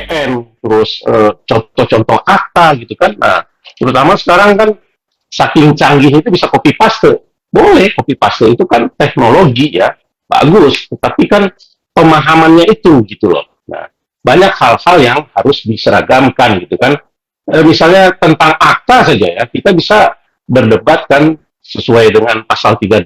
UJN, terus contoh-contoh akta gitu kan. Nah, terutama sekarang kan saking canggih itu bisa copy paste. Boleh copy paste itu kan teknologi ya, bagus. Tapi kan pemahamannya itu gitu loh. Nah, banyak hal-hal yang harus diseragamkan gitu kan. Misalnya tentang akta saja ya, kita bisa berdebat kan sesuai dengan pasal 38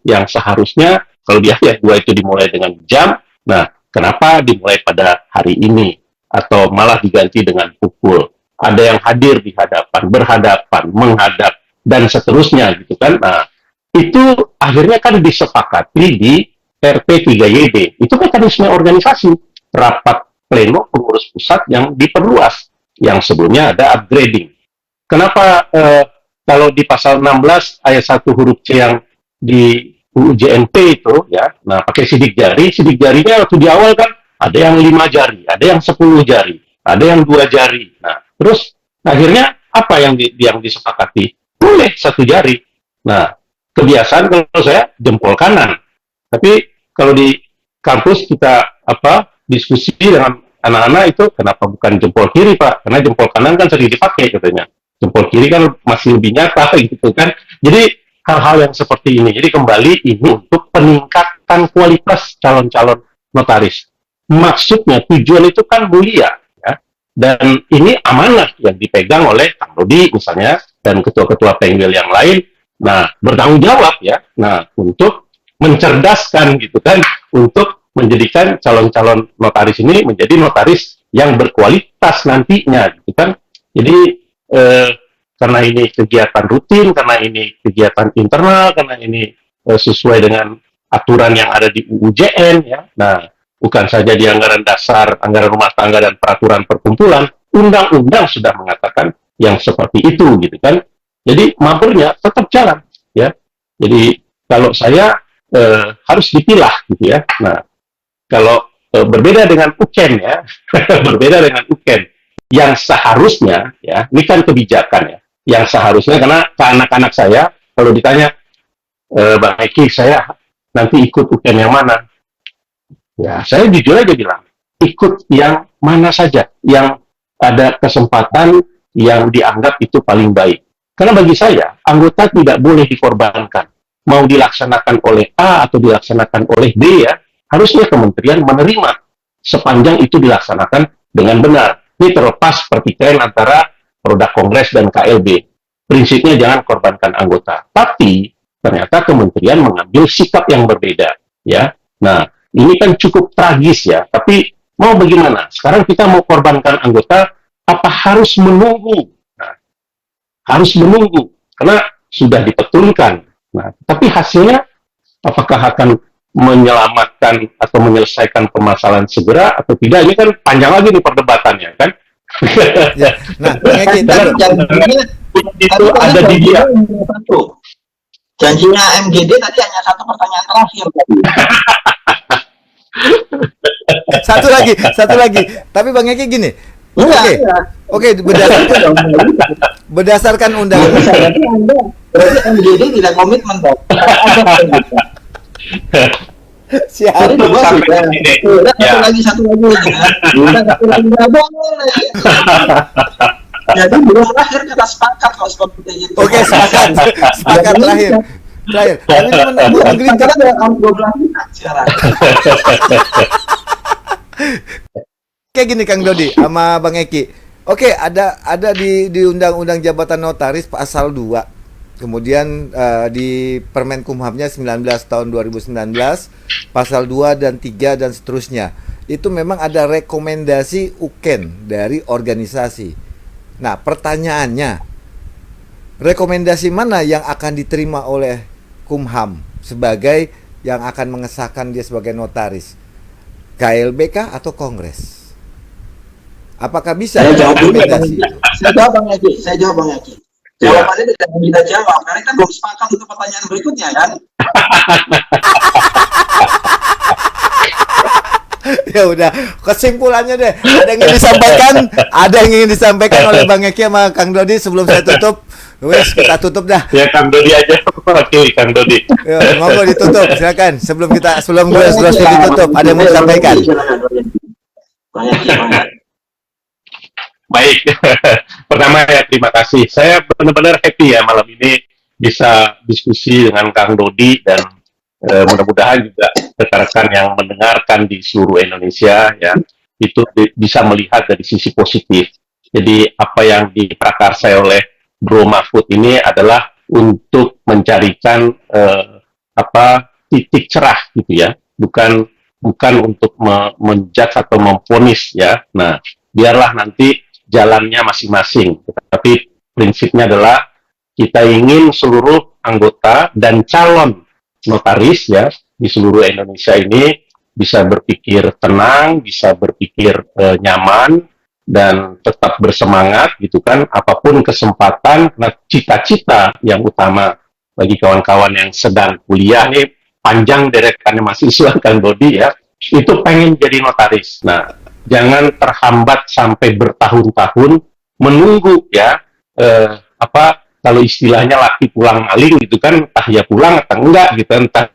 yang seharusnya kalau di ayat 2 itu dimulai dengan jam. Nah, kenapa dimulai pada hari ini atau malah diganti dengan pukul? Ada yang hadir di hadapan, berhadapan, menghadap dan seterusnya gitu kan. Nah, itu akhirnya kan disepakati di RP 3YB. Itu mekanisme organisasi rapat pleno pengurus pusat yang diperluas, yang sebelumnya ada upgrading. Kenapa kalau di pasal 16 ayat 1 huruf C yang di UJNP itu ya, nah pakai sidik jarinya waktu di awal kan ada yang 5 jari, ada yang 10 jari, ada yang 2 jari. Nah, terus akhirnya apa yang disepakati? Boleh 1 jari. Nah, kebiasaan kalau saya jempol kanan. Tapi kalau di kampus kita diskusi dengan anak-anak itu kenapa bukan jempol kiri Pak? Karena jempol kanan kan sering dipakai katanya. Jempol kiri kan masih lebih nyata gitu kan. Jadi hal-hal yang seperti ini. Jadi kembali ini untuk peningkatan kualitas calon-calon notaris. Maksudnya tujuan itu kan mulia ya. Dan ini amanah yang dipegang oleh Kang Rudi misalnya dan ketua-ketua penggel yang lain. Nah, bertanggung jawab ya. Nah, untuk mencerdaskan gitu kan, untuk menjadikan calon-calon notaris ini menjadi notaris yang berkualitas nantinya gitu kan. Jadi karena ini kegiatan rutin, karena ini kegiatan internal, karena ini sesuai dengan aturan yang ada di UJN ya. Nah, bukan saja di anggaran dasar, anggaran rumah tangga dan peraturan perkumpulan, undang-undang sudah mengatakan yang seperti itu gitu kan. Jadi mabernya tetap jalan ya. Jadi kalau saya harus dipilah gitu ya. Nah, kalau berbeda dengan UKEN ya, berbeda dengan UKEN yang seharusnya ya, ini kan kebijakan ya, yang seharusnya karena ke anak-anak saya kalau ditanya Bang Eki saya nanti ikut UKEN yang mana, ya saya jujur aja bilang ikut yang mana saja yang ada kesempatan yang dianggap itu paling baik. Karena bagi saya anggota tidak boleh dikorbankan. Mau dilaksanakan oleh A atau dilaksanakan oleh B ya, harusnya kementerian menerima sepanjang itu dilaksanakan dengan benar. Ini terlepas pertikaian antara produk kongres dan KLB. Prinsipnya jangan korbankan anggota. Tapi ternyata kementerian mengambil sikap yang berbeda. Ya, nah ini kan cukup tragis ya. Tapi mau bagaimana? Sekarang kita mau korbankan anggota, apa harus menunggu? Nah, harus menunggu karena sudah dipetulkan. Nah, tapi hasilnya apakah akan menyelamatkan atau menyelesaikan permasalahan segera atau tidak? Ini kan panjang lagi nih perdebatannya kan. Ya. Nah, itu ada di dia. Janjinya MGD tadi hanya satu pertanyaan terakhir. satu lagi. Tapi Bang Eki gini. Oke, berdasarkan undang-undang. Berarti MGD tidak komitmen dong. Siapa? Satu lagi. Jadi belum terakhir kita sepakat kalau seperti itu. Oke, sepakat terakhir. Tapi kayak gini Kang Dodi sama Bang Eki. Oke, ada di Undang-Undang Jabatan Notaris pasal 2. Kemudian di Permenkumhamnya 19 tahun 2019 pasal 2 dan 3 dan seterusnya. Itu memang ada rekomendasi UKEN dari organisasi. Nah, pertanyaannya, rekomendasi mana yang akan diterima oleh Kumham sebagai yang akan mengesahkan dia sebagai notaris? KLBK atau Kongres? Apakah bisa rekomendasi itu? Saya jawab Bang Eki. Jawabannya tidak bisa jawab, karena kita belum sepakat untuk pertanyaan berikutnya kan? Ya udah, kesimpulannya deh. Ada yang ingin disampaikan oleh Bang Eki sama Kang Dodi sebelum saya tutup. Wes, kita tutup dah. Ya Kang Dodi aja, wakili Kang Dodi. Ya, monggo ditutup, silakan. Sebelum gue ditutup, ada yang mau disampaikan. Bang Eki. Baik, pertama ya terima kasih. Saya benar-benar happy ya malam ini bisa diskusi dengan Kang Dodi dan mudah-mudahan juga rekan-rekan yang mendengarkan di seluruh Indonesia ya itu bisa melihat dari sisi positif. Jadi apa yang diprakarsai oleh Bro Mahfud ini adalah untuk mencarikan apa titik cerah gitu ya, bukan untuk menjudge atau memvonis ya. Nah, biarlah nanti jalannya masing-masing. Tapi prinsipnya adalah kita ingin seluruh anggota dan calon notaris ya di seluruh Indonesia ini bisa berpikir tenang, bisa berpikir nyaman dan tetap bersemangat gitu kan. Apapun kesempatan, nah cita-cita yang utama bagi kawan-kawan yang sedang kuliah nih panjang deretannya mahasiswa kan Dodi ya, itu pengen jadi notaris. Nah, jangan terhambat sampai bertahun-tahun menunggu ya apa kalau istilahnya laki pulang maling gitu kan, entah ya pulang atau enggak gitu, entah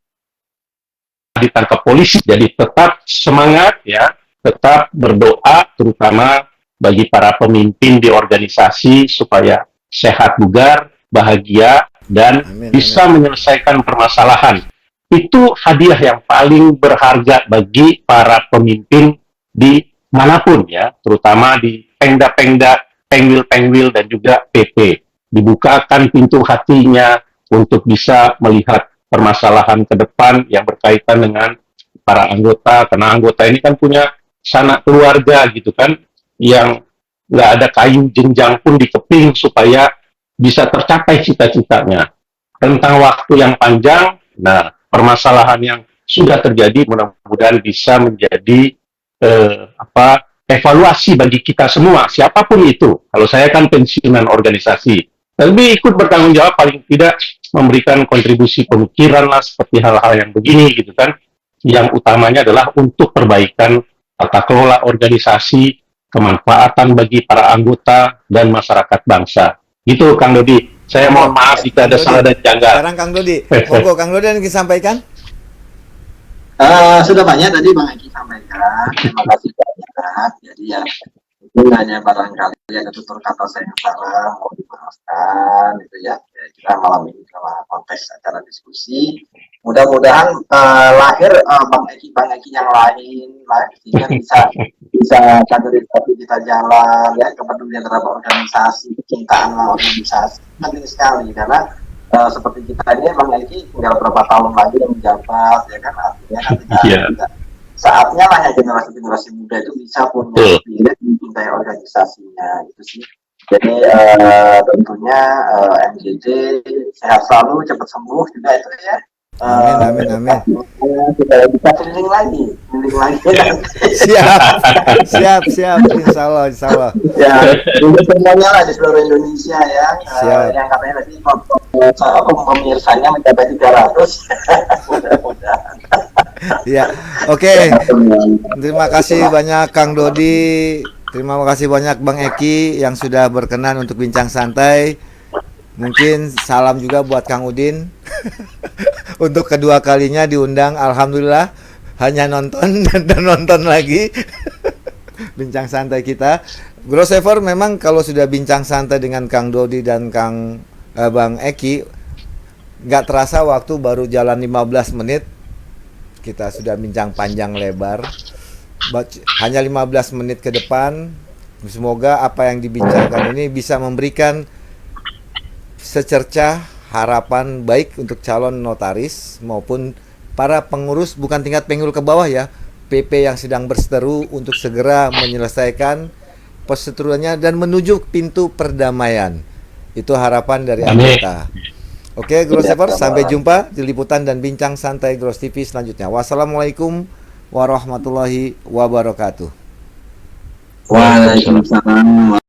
ditangkap polisi. Jadi tetap semangat ya, tetap berdoa terutama bagi para pemimpin di organisasi supaya sehat bugar, bahagia dan bisa menyelesaikan permasalahan. Itu hadiah yang paling berharga bagi para pemimpin di manapun ya, terutama di pengda-pengda, pengwil-pengwil dan juga PP. Dibukakan pintu hatinya untuk bisa melihat permasalahan ke depan yang berkaitan dengan para anggota, karena anggota ini kan punya sanak keluarga gitu kan, yang nggak ada kayu jenjang pun dikeping supaya bisa tercapai cita-citanya. Tentang waktu yang panjang, nah permasalahan yang sudah terjadi mudah-mudahan bisa menjadi evaluasi bagi kita semua, siapapun itu. Kalau saya kan pensiunan organisasi, tapi ikut bertanggung jawab paling tidak memberikan kontribusi pemikiran lah seperti hal-hal yang begini gitu kan. Yang utamanya adalah untuk perbaikan tata kelola organisasi, kemanfaatan bagi para anggota dan masyarakat bangsa. Gitu Kang Dodi. Saya mohon maaf jika ada salah dan janggal. Sekarang Kang Dodi, monggo Kang Dodi yang disampaikan. Sudah banyak tadi Bang Eki sampaikan. Terima kasih banyak. Jadi ya itu hanya barangkali ada tutur kata saya yang salah, mau dimaafkan gitu ya. Kita malam ini dalam konteks acara diskusi. Mudah-mudahan lahir Bang Eki yang lain lah, sehingga bisa kaderisasi kita jalan ya, kepedulian terhadap organisasi, kecintaan organisasi penting sekali karena seperti kita ini Bang Eki tinggal berapa tahun lagi yang menjabat ya kan, artinya nanti saatnya lah ya generasi muda itu bisa punya spirit mencintai organisasinya gitu sih. Jadi tentunya MJJ sehat selalu, cepat sembuh juga itu ya. Amin. Kita bisa keliling lagi. Siap. Insya Allah. Ya, untuk semuanya lah di seluruh Indonesia ya. Yang katanya tadi pemirsanya mencapai 300. Mudah-mudahan. Ya, oke. Terima kasih banyak Kang Dodi. Terima kasih banyak Bang Eki yang sudah berkenan untuk bincang santai. Mungkin salam juga buat Kang Udin. Untuk kedua kalinya diundang, alhamdulillah hanya nonton dan nonton lagi bincang santai kita. Bro Sever memang kalau sudah bincang santai dengan Kang Dodi dan Bang Eki, nggak terasa waktu baru jalan 15 menit. Kita sudah bincang panjang lebar. Hanya 15 menit ke depan. Semoga apa yang dibincangkan ini bisa memberikan secercah harapan baik untuk calon notaris maupun para pengurus, bukan tingkat pengurus ke bawah ya, PP yang sedang berseteru untuk segera menyelesaikan perseteruannya dan menuju pintu perdamaian. Itu harapan dari anggota. Oke, Gross Sever, sampai jumpa di liputan dan bincang santai Gross TV selanjutnya. Wassalamualaikum warahmatullahi wabarakatuh. Waalaikumsalam.